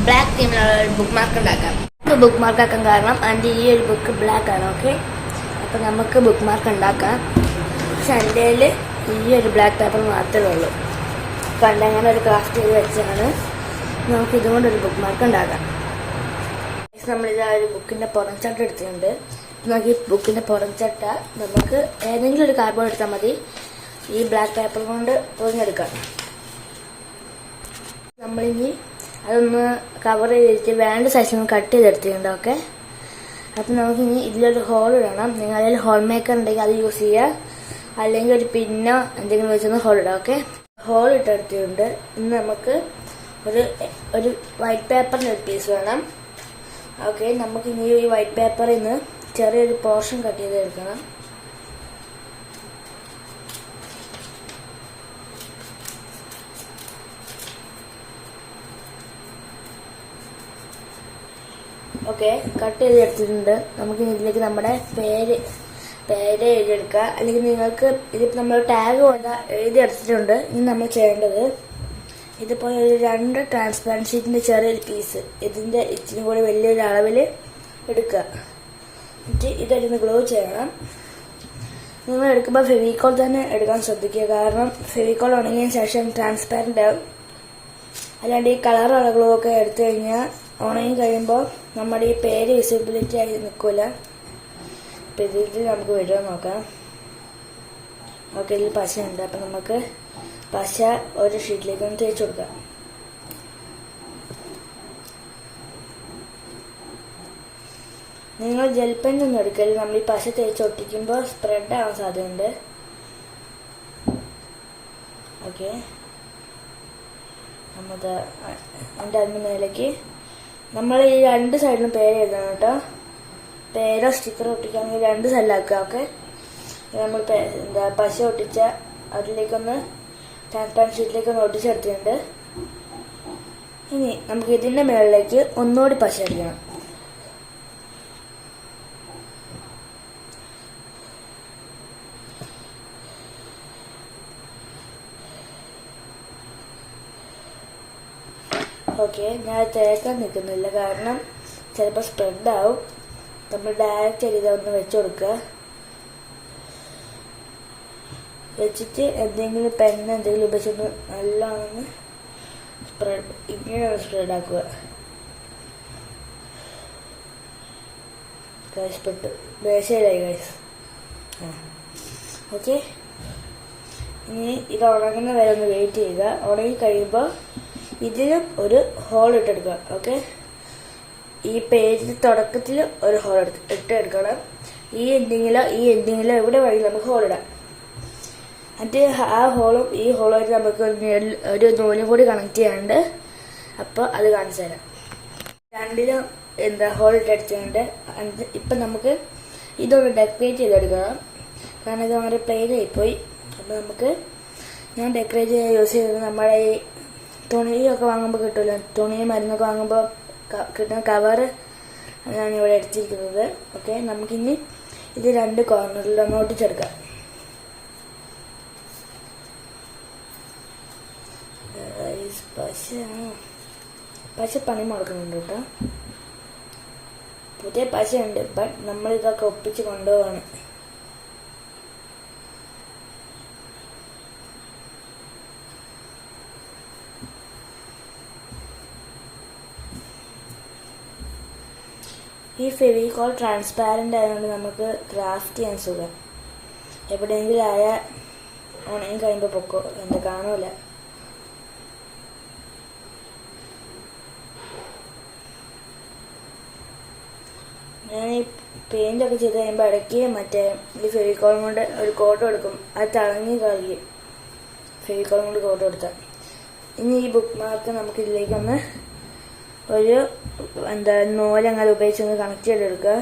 Black തീമിലുള്ള ഒരു book mark ഉണ്ടാക്കാം. Book mark ആക്കാൻ കാരണം എൻ്റെ ഈ ഒരു ബുക്ക് ബ്ലാക്ക് ആണ്. ഓക്കെ, അപ്പം നമുക്ക് ബുക്ക് മാർക്ക് ഉണ്ടാക്കാം. പക്ഷെ എൻ്റെ ഈ ഒരു ബ്ലാക്ക് പേപ്പർ മാത്രമേ ഉള്ളൂ. കണ്ട് അങ്ങനെ ഒരു ക്രാഫ്റ്റ് ചെയ്ത് വെച്ചാണ് നമുക്ക് ഇതുകൊണ്ടൊരു ബുക്ക് മാർക്ക് ഉണ്ടാക്കാം. നമ്മളിത് ഒരു ബുക്കിൻ്റെ പുറംചട്ട എടുത്തിട്ടുണ്ട്. നമുക്ക് ഈ ബുക്കിൻ്റെ പുറംചട്ട നമുക്ക് ഏതെങ്കിലും ഒരു കാർഡ്ബോർഡ് എടുത്താൽ മതി. ഈ ബ്ലാക്ക് പേപ്പർ കൊണ്ട് പൊതിഞ്ഞെടുക്കാം. നമ്മളിനി അതൊന്ന് കവർ ചെയ്തിട്ട് വേണ്ട സൈസിൽ കട്ട് ചെയ്തെടുത്തിട്ടുണ്ട്. ഓക്കെ, അപ്പം നമുക്കിനി ഇതിലൊരു ഹോൾ ഇടണം. നിങ്ങൾ അതിൽ ഹോൾ മേക്കർ ഉണ്ടെങ്കിൽ അത് യൂസ് ചെയ്യുക, അല്ലെങ്കിൽ ഒരു പിന്നോ എന്തെങ്കിലും വെച്ചൊന്ന് ഹോൾ ഇടാം. ഓക്കെ, ഹോൾ ഇട്ടെടുത്തിട്ടുണ്ട്. ഇന്ന് നമുക്ക് ഒരു വൈറ്റ് പേപ്പറിൻ്റെ ഒരു പീസ് വേണം. ഓക്കെ, നമുക്ക് ഇനി ഈ വൈറ്റ് പേപ്പറിൽ നിന്ന് ചെറിയൊരു പോർഷൻ കട്ട് ചെയ്തെടുക്കണം. ഓക്കെ, കട്ട് ചെയ്തെടുത്തിട്ടുണ്ട്. നമുക്കിനി ഇതിലേക്ക് നമ്മുടെ പേര് എഴുതിയെടുക്കുക. അല്ലെങ്കിൽ നിങ്ങൾക്ക് ഇതിപ്പോൾ നമ്മൾ ടാഗ് കൊണ്ട് എഴുതിയെടുത്തിട്ടുണ്ട്. ഇനി നമ്മൾ ചെയ്യേണ്ടത് ഇതിപ്പോൾ ഒരു 2 ട്രാൻസ്പാരൻറ്റ് ഷീറ്റിൻ്റെ ചെറിയൊരു പീസ് ഇതിൻ്റെ ഇച്ചിരി കൂടി വലിയൊരു അളവിൽ എടുക്കുക. എന്നിട്ട് ഇതൊന്ന് ഗ്ലൂ ചെയ്യണം. നിങ്ങൾ എടുക്കുമ്പോൾ ഫെവിക്കോൾ തന്നെ എടുക്കാൻ ശ്രദ്ധിക്കുക. കാരണം ഫെവിക്കോൾ ഉണങ്ങിയതിന് ശേഷം ട്രാൻസ്പാരൻ്റ് ആവും. അല്ലാണ്ട് ഈ കളറുള്ള ഗ്ലൂ ഒക്കെ എടുത്തു കഴിഞ്ഞാൽ ഉണങ്ങി കഴിയുമ്പോൾ നമ്മുടെ ഈ പേര് വിസിബിലിറ്റി ആയി നിൽക്കില്ല. അപ്പം ഇതിൽ നമുക്ക് വീഡിയോ നോക്കാം. ഓക്കെ, ഇതിൽ പശയുണ്ട്. അപ്പം നമുക്ക് പശ ഒരു ഷീറ്റിലേക്ക് ഒന്ന് തേച്ച് കൊടുക്കാം. നിങ്ങൾ ജെൽ പെന്നൊന്നും എടുക്കരുത്. നമ്മൾ ഈ പശ തേച്ച് ഒട്ടിക്കുമ്പോൾ സ്പ്രെഡ് ആവാൻ സാധ്യതയുണ്ട്. ഓക്കെ, നമ്മുടെ അതിന് മേലേക്ക് നമ്മൾ ഈ 2 സൈഡിലും പേര് എഴുതണം കേട്ടോ. പേരോ സ്റ്റിക്കറോ ഒട്ടിക്കുകയാണെങ്കിൽ 2 സൈഡിലാക്കുക. ഓക്കെ, നമ്മൾ പശ ഒട്ടിച്ച അതിലേക്കൊന്ന് ട്രാൻസ്പാരൻറ്റ് ഷീറ്റിലേക്കൊന്ന് ഒട്ടിച്ചെടുത്തിട്ടുണ്ട്. ഇനി നമുക്ക് ഇതിൻ്റെ മുകളിലേക്ക് ഒന്നുകൂടി പശ അടിക്കണം. ഓക്കെ, ഞാൻ തേക്കാൻ നിൽക്കുന്നില്ല, കാരണം ചിലപ്പോൾ സ്പ്രെഡ് ആവും. നമ്മൾ ഡയറക്റ്റ് ഇതൊന്ന് വെച്ച് കൊടുക്കുക. വെച്ചിട്ട് എന്തെങ്കിലും പെണ്ണ് എന്തെങ്കിലും ഉപയോഗിച്ചൊന്ന് നല്ലോണം ഇങ്ങനെ സ്പ്രെഡ് ആക്കുക. പെട്ടു മേശയിലായി ഗൈസ്. ഓക്കെ, ഇനി ഇത് ഉണങ്ങുന്ന വരെ ഒന്ന് വെയിറ്റ് ചെയ്യുക. ഉണങ്ങി കഴിയുമ്പോൾ ഇതിലും ഒരു ഹോൾ ഇട്ടെടുക്കുക. ഓക്കെ, ഈ പേജിൽ തുടക്കത്തിൽ ഒരു ഹോൾ ഇട്ടെടുക്കണം. ഈ എൻഡിങ്ങിലോ എവിടെ വഴി നമുക്ക് ഹോൾ ഇടാം. എന്നിട്ട് ആ ഹോളും ഈ ഹോളുമായിട്ട് നമുക്ക് ഒരു നൂലും കൂടി കണക്ട് ചെയ്യാണ്ട്. അപ്പോൾ അത് കാണിച്ചു തരാം. രണ്ടിലും ഹോൾ ഇട്ടെടുത്തിട്ടുണ്ട്. ഇപ്പം നമുക്ക് ഇതൊന്ന് ഡെക്കറേറ്റ് ചെയ്തെടുക്കണം. കാരണം ഇത് വളരെ പ്ലെയിൻ ആയിപ്പോയി. അപ്പോൾ ഞാൻ ഡെക്കറേറ്റ് ചെയ്യാൻ യൂസ് ചെയ്തത് നമ്മുടെ ഈ തുണിയൊക്കെ വാങ്ങുമ്പോൾ കിട്ടുമല്ലോ, തുണിയും മരുന്നൊക്കെ വാങ്ങുമ്പോൾ കിട്ടുന്ന കവറ് ആണ് ഇവിടെ എടുത്തിരിക്കുന്നത്. ഓക്കെ, നമുക്കിനി ഇത് 2 കോർണറിലൊന്ന് ഒട്ടിച്ചെടുക്കാം. പശ പണി മുടക്കുന്നുണ്ട് കേട്ടോ. പുതിയ പശയുണ്ട്, ബട്ട് നമ്മളിതൊക്കെ ഒപ്പിച്ച് കൊണ്ടുപോവാണ്. ഈ ഫെവിക്കോൾ ട്രാൻസ്പാരൻ്റ് ആയതുകൊണ്ട് നമുക്ക് ക്രാഫ്റ്റ് ചെയ്യാൻ സുഖം. എവിടെയെങ്കിലും ഉണങ്ങി കഴിയുമ്പോൾ പൊക്കോ കാണൂല. ഞാൻ ഈ പെയിൻ്റൊക്കെ ചെയ്ത് കഴിയുമ്പോൾ ഇടയ്ക്ക് ഈ ഫെവിക്കോൾ കൊണ്ട് ഒരു കോട്ട് കൊടുക്കും. അത് തിളങ്ങി കളിക്കും ഫെവിക്കോൾ കൊണ്ട് കോട്ട് കൊടുത്താൽ. ഇനി ഈ ബുക്ക് മാർക്ക് നമുക്ക് ഇതിലേക്കൊന്ന് ഒരു നൂലങ്ങനെ ഉപയോഗിച്ചൊന്ന് കണക്ട് ചെയ്തെടുക്കുക.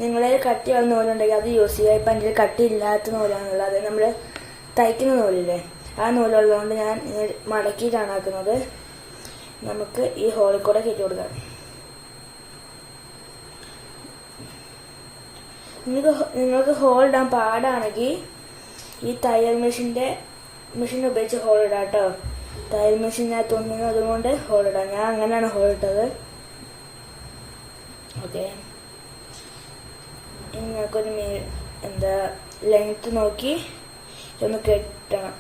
നിങ്ങളെ കട്ടിയുള്ള നൂലുണ്ടെങ്കിൽ അത് യൂസ് ചെയ്യുക. ഇപ്പം എൻ്റെ കട്ടിയില്ലാത്ത നൂലാണുള്ളത്. അത് നമ്മൾ തയ്ക്കുന്ന നൂലില്ലേ, ആ നൂലുള്ളതുകൊണ്ട് ഞാൻ മടക്കിയിട്ടാണ് ആക്കുന്നത്. നമുക്ക് ഈ ഹോളിൽ കൂടെ കയറ്റി കൊടുക്കാം. നിങ്ങൾക്ക് ഹോൾ ഇടാൻ പാടാണെങ്കിൽ ഈ തയ്യൽ മെഷീൻ ഉപയോഗിച്ച് ഹോൾ ഇടാം കേട്ടോ. തയ്യൽ മെഷീനകത്ത് ഒന്നിനും അതുകൊണ്ട് ഹോൾ ഇടാം. ഞാൻ അങ്ങനെയാണ് ഹോൾ ഇട്ടത്. ഓക്കെ, ഇനി നമുക്കൊരു ലെങ്ത് നോക്കി ഒന്ന് കെട്ടണം.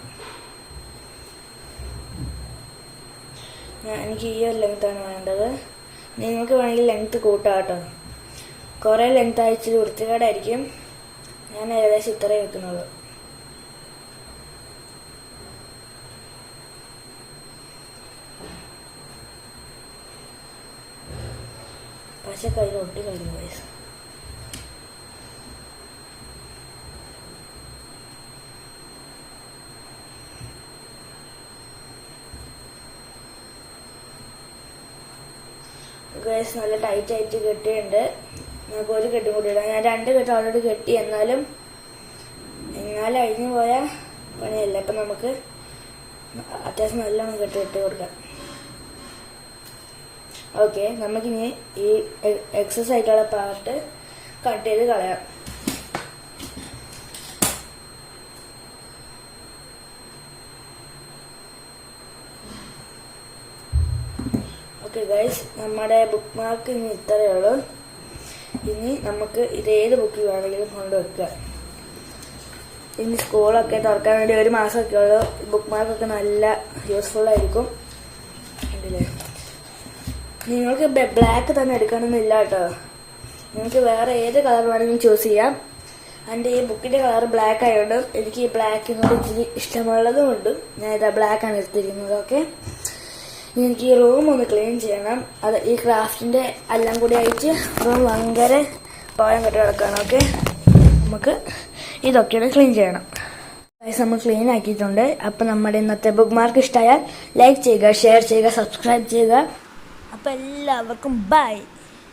എനിക്ക് ഈ ഒരു ലെങ്ത്താണ് വേണ്ടത്. നിങ്ങൾക്ക് വേണമെങ്കിൽ ലെങ്ത് കൂട്ടാം കേട്ടോ. കുറേ ലെങ്ത് അയച്ചിട്ട് വൃത്തികേടായിരിക്കും. ഞാൻ ഏകദേശം ഇത്രയും വെക്കുന്നുള്ളൂ. പക്ഷെ കയ്യിൽ ഒട്ടി കഴിഞ്ഞു വയസ്സ്. നല്ല ടൈറ്റ് ആയിട്ട് കെട്ടിയുണ്ട്. നമുക്ക് ഒരു കെട്ടും കൂടി ഇടാം. ഞാൻ 2 കെട്ട് ഓൾറെഡി കെട്ടി. എന്നാലും അഴിഞ്ഞു പോയാൽ പണിയല്ല. അപ്പം നമുക്ക് അത്യാവശ്യം നല്ലോണം കെട്ടി കൊടുക്കാം. ഓക്കെ, നമുക്കിനി ഈ എക്സസ് ആയിട്ടുള്ള പാർട്ട് കട്ട് ചെയ്ത് കളയാം. ഓക്കെ ഗൈസ്, നമ്മുടെ ബുക്ക് മാർക്ക് ഇനി ഇത്രയേ ഉള്ളൂ. ഇനി നമുക്ക് ഇതേത് ബുക്കിൽ വേണമെങ്കിലും കൊണ്ടുവെക്കുക. ഇനി സ്കൂളൊക്കെ തുറക്കാൻ വേണ്ടി 1 മാസമൊക്കെ ഉള്ളൂ. ബുക്ക് മാർക്കൊക്കെ നല്ല യൂസ്ഫുൾ ആയിരിക്കും. നിങ്ങൾക്ക് ബ്ലാക്ക് തന്നെ എടുക്കണമെന്നില്ല കേട്ടോ. നിങ്ങൾക്ക് വേറെ ഏത് കളർ വേണമെങ്കിലും ചൂസ് ചെയ്യാം. എൻ്റെ ഈ ബുക്കിൻ്റെ കളർ ബ്ലാക്ക് ആയതുകൊണ്ട് എനിക്ക് ഈ ബ്ലാക്കിനോട് ഇച്ചിരി ഇഷ്ടമുള്ളതും കൊണ്ട് ഞാൻ ഇതാ ബ്ലാക്കാണ് എടുത്തിരിക്കുന്നത്. ഓക്കെ, എനിക്ക് ഈ റൂം ഒന്ന് ക്ലീൻ ചെയ്യണം. അത് ഈ ക്രാഫ്റ്റിൻ്റെ എല്ലാം കൂടി ആയിട്ട് റൂം ഭയങ്കര പോയം കെട്ടി കിടക്കുകയാണ്. ഓക്കെ, നമുക്ക് ഇതൊക്കെയാണ് ക്ലീൻ ചെയ്യണം. നമ്മൾ ക്ലീൻ ആക്കിയിട്ടുണ്ട്. അപ്പം നമ്മുടെ ഇന്നത്തെ ബുക്ക് മാർക്ക് ഇഷ്ടമായാൽ ലൈക്ക് ചെയ്യുക, ഷെയർ ചെയ്യുക, സബ്സ്ക്രൈബ് ചെയ്യുക. അപ്പം എല്ലാവർക്കും ബൈ.